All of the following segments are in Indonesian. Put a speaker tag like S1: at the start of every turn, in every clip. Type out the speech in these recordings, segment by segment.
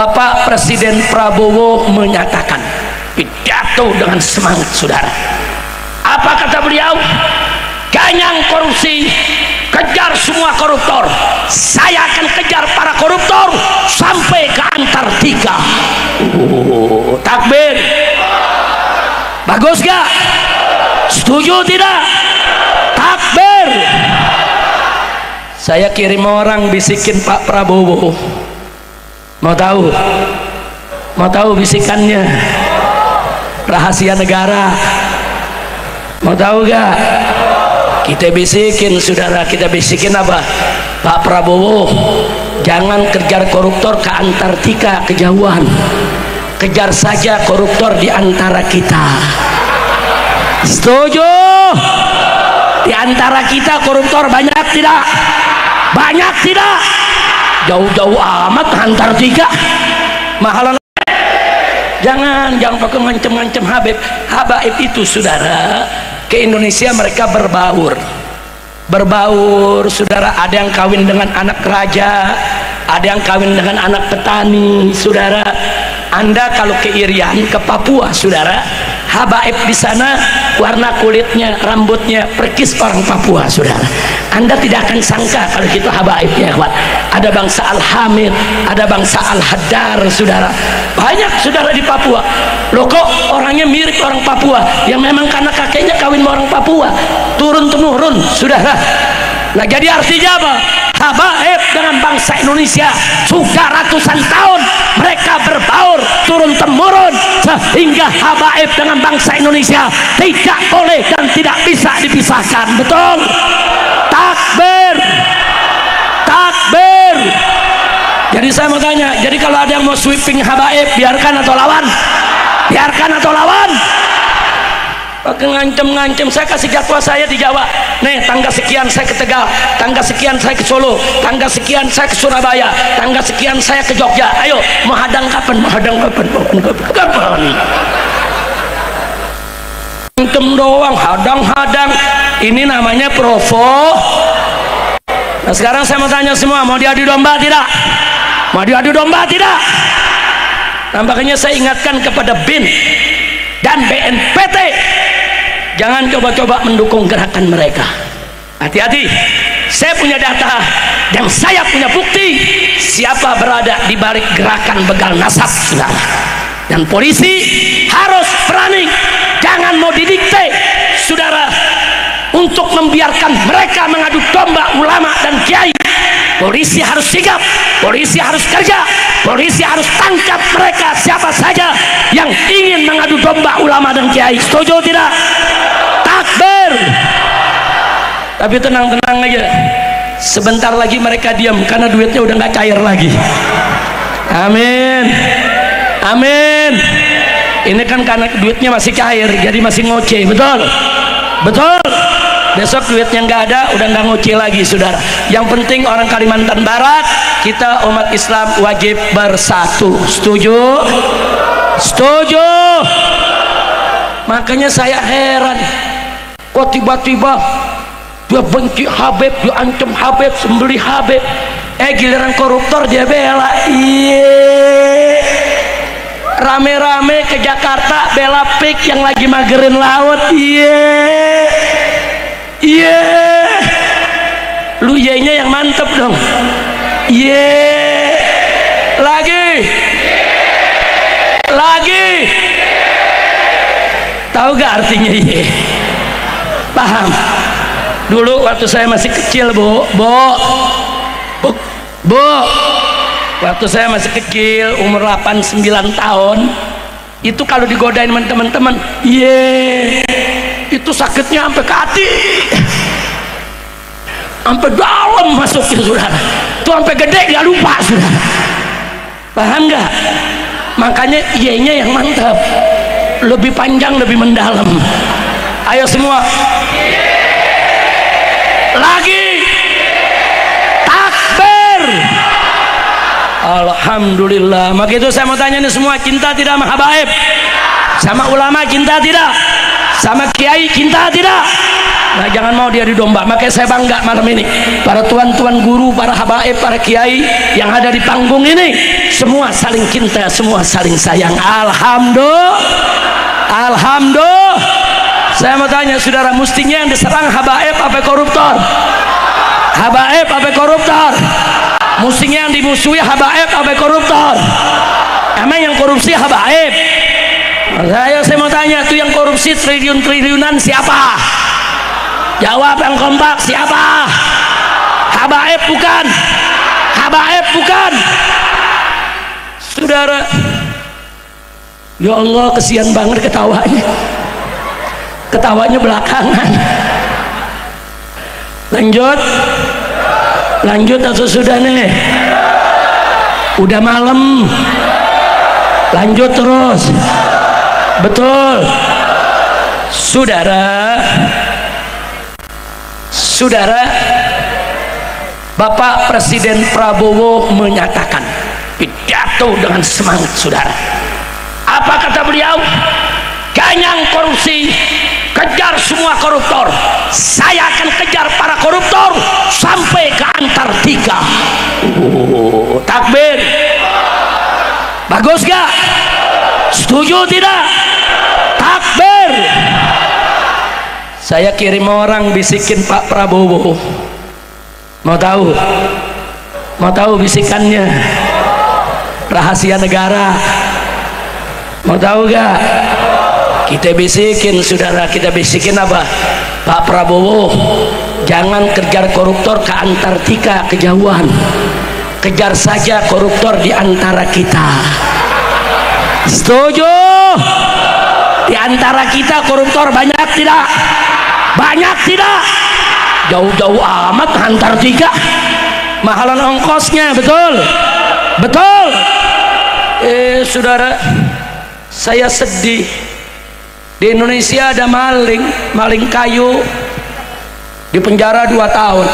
S1: Bapak Presiden Prabowo menyatakan pidato dengan semangat, saudara. Apa kata beliau? Ganyang korupsi, kejar semua koruptor. Saya akan kejar para koruptor sampai ke Antartika. Takbir. Bagus gak? Setuju tidak? Takbir. Saya kirim orang bisikin Pak Prabowo. Mau tahu? Mau tahu bisikannya? Rahasia negara. Mau tahu gak? Kita bisikin, saudara. Kita bisikin apa? Pak Prabowo, jangan kejar koruptor ke Antartika, kejauhan. Kejar saja koruptor di antara kita. Setuju? Di antara kita koruptor banyak tidak? Banyak tidak? Jauh-jauh amat Antartika, mahalan. Jangan pakai ngancem-ngancem Habaib itu, saudara. Ke Indonesia mereka berbaur, saudara. Ada yang kawin dengan anak raja, ada yang kawin dengan anak petani, saudara. Anda kalau ke Irian, ke Papua, saudara, habaib di sana warna kulitnya, rambutnya perkis orang Papua, saudara. Anda tidak akan sangka kalau kita habaibnya, kawan. Ada bangsa Al-Hamid, ada bangsa Al-Haddar, saudara. Banyak, saudara, di Papua. Loh, kok orangnya mirip orang Papua? Yang memang karena kakeknya kawin sama orang Papua, turun temurun, saudara. Nah, jadi artinya apa? Habaib dengan bangsa Indonesia sudah ratusan tahun mereka berbaur turun temurun, sehingga habaib dengan bangsa Indonesia tidak boleh dan tidak bisa dipisahkan. Betul? Takbir, takbir. Jadi saya mau tanya, jadi kalau ada yang mau sweeping habaib, biarkan atau lawan? Biarkan atau lawan? Pakai ngancem-ngancem. Saya kasih jadwal saya di Jawa. Nih, tanggal sekian saya ke Tegal, tanggal sekian saya ke Solo, tanggal sekian saya ke Surabaya, tanggal sekian saya ke Jogja. Ayo, mau hadang kapan? Mau hadang kapan? Kapan? Ngancem doang, hadang-hadang. Ini namanya provo. Nah, sekarang saya mau tanya semua, mau diadu domba tidak? Mau diadu domba tidak? Nampaknya saya ingatkan kepada BIN dan BNPT, jangan coba-coba mendukung gerakan mereka. Hati-hati. Saya punya data dan saya punya bukti siapa berada di balik gerakan begal nasab, saudara. Dan polisi harus berani, jangan mau didikte, saudara, untuk membiarkan mereka mengadu domba ulama dan kiai. Polisi harus sigap, polisi harus kerja, polisi harus tangkap mereka siapa saja yang ingin mengadu domba ulama dan kiai. Setuju tidak? Takbir. Tapi tenang-tenang aja, sebentar lagi mereka diam karena duitnya udah nggak cair lagi. Amin, amin. Ini kan karena duitnya masih cair, jadi masih ngoceh. Betul? Betul? Besok duitnya nggak ada, udah nggak ngoceh lagi, saudara. Yang penting orang Kalimantan Barat, kita umat Islam wajib bersatu. Setuju? Setuju? Makanya saya heran, kok tiba-tiba dia benci Habib, dia ancam Habib, sembelih Habib. Giliran koruptor dia bela. Iya. Rame-rame ke Jakarta bela pik yang lagi magerin laut. Iya. Iya, lu yenya yang mantep dong. Iya, lagi, tahu gak artinya iya? Paham? Dulu waktu saya masih kecil, bu, waktu saya masih kecil, umur 8-9 tahun, itu kalau digodain teman-teman, iya. Itu sakitnya sampai ke hati, sampai dalam masuknya, saudara. Itu sampai gede nggak lupa, saudara. Paham nggak? Makanya iya-nya yang mantap, lebih panjang, lebih mendalam. Ayo semua, lagi, takbir. Alhamdulillah. Maka itu saya mau tanya nih semua, cinta tidak sama habaib? Sama ulama cinta tidak? Sama kiai cinta tidak? Nah, jangan mau diadu domba. Makanya saya bangga malam ini, para tuan-tuan guru, para habaib, para kiai yang ada di panggung ini, semua saling cinta, semua saling sayang. Alhamdulillah. Alhamdulillah. Saya mau tanya saudara, mestinya yang diserang habaib apa koruptor? Habaib apa koruptor? Mestinya yang dimusuhi habaib apa koruptor? Emang yang korupsi habaib? Saya mau tanya, tuh yang korupsi triliun-triliunan siapa? Jawab yang kompak, siapa? Habaib bukan? Habaib bukan? Saudara, ya Allah, kesian banget ketawanya. Ketawanya belakangan. Lanjut atau sudah nih? Udah malam. Lanjut terus. Betul. Saudara, Bapak Presiden Prabowo menyatakan pidato dengan semangat, saudara. Apa kata beliau? Ganyang korupsi, kejar semua koruptor. Saya akan kejar para koruptor sampai ke Antartika. Takbir. Bagus gak? Setuju tidak? Takbir. Saya kirim orang bisikin Pak Prabowo. Mau tahu? Mau tahu bisikannya? Rahasia negara. Mau tahu gak? Kita bisikin, saudara, kita bisikin apa? Pak Prabowo, jangan kejar koruptor ke Antartika, kejauhan. Kejar saja koruptor di antara kita. Setuju? Di antara kita koruptor banyak tidak? Banyak tidak? Jauh-jauh amat Antartika. Mahalan ongkosnya, betul? Betul? Saudara, saya sedih. Di Indonesia ada maling kayu di penjara 2 tahun.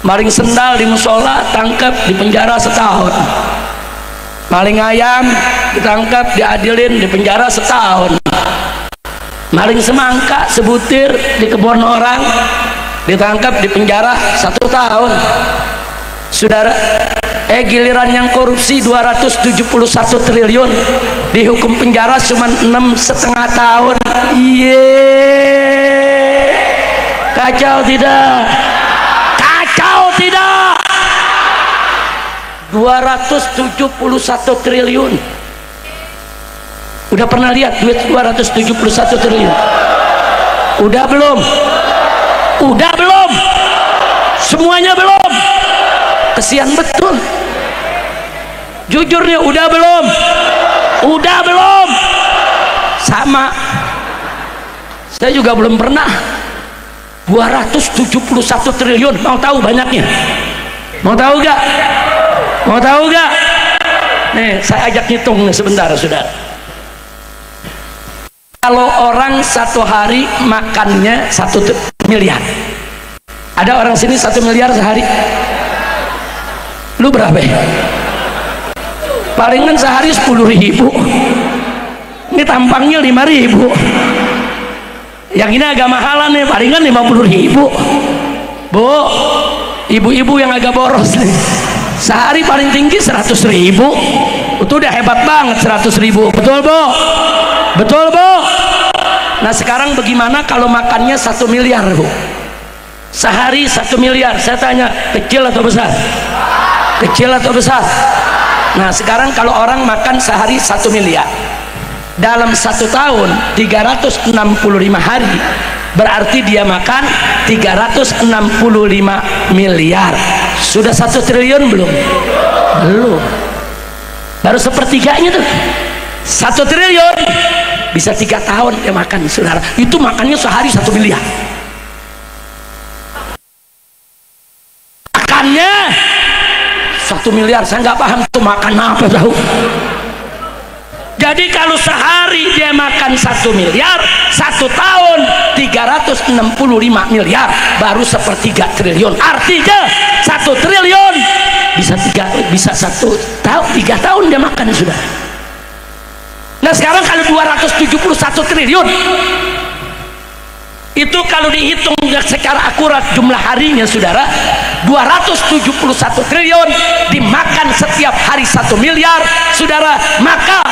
S1: Maling sendal di musola tangkap di penjara 1 tahun. Maling ayam ditangkap, diadilin di penjara 1 tahun. Maling semangka sebutir di kebun orang ditangkap di penjara 1 tahun. Saudara, giliran yang korupsi 271 triliun dihukum penjara cuma 6,5 tahun. Kacau tidak? Kacau tidak? 271 triliun. Udah pernah lihat duit 271 triliun? Udah belum? Udah belum? Semuanya belum? Kesian betul. Jujur nih, udah belum? Udah belum? Sama. Saya juga belum pernah. 271 triliun. Mau tahu banyaknya? Mau tahu gak? Mau tahu gak? Nih, saya ajak ngitung nih sebentar, saudara. Kalau orang satu hari makannya 1 miliar. Ada orang sini 1 miliar sehari? Lu berapa ya? Palingan sehari 10.000. Ini tampangnya 5.000. Yang ini agak mahalan nih, palingan 50.000. Bu, ibu-ibu yang agak boros nih, sehari paling tinggi 100.000. Itu udah hebat banget, 100.000. Betul bu? Betul bu? Nah sekarang bagaimana kalau makannya 1 miliar bu? Sehari 1 miliar. Saya tanya, kecil atau besar? Kecil atau besar? Nah sekarang kalau orang makan sehari 1 miliar, dalam 1 tahun 365 hari, berarti dia makan 365 miliar. Sudah 1 triliun belum? Belum. Baru sepertiganya tuh. 1 triliun bisa 3 tahun dia makan, saudara. Itu makannya sehari 1 miliar. Makannya 1 miliar, saya nggak paham tuh makan apa tahu. Jadi kalau sehari dia makan 1 miliar, 1 tahun 365 miliar, baru 1/3 triliun. Artinya 1 triliun bisa 1 tahun, 3 tahun dia makan sudah. Nah sekarang kalau 271 triliun itu kalau dihitung secara akurat jumlah harinya saudara 271 triliun, dimakan setiap hari 1 miliar saudara, maka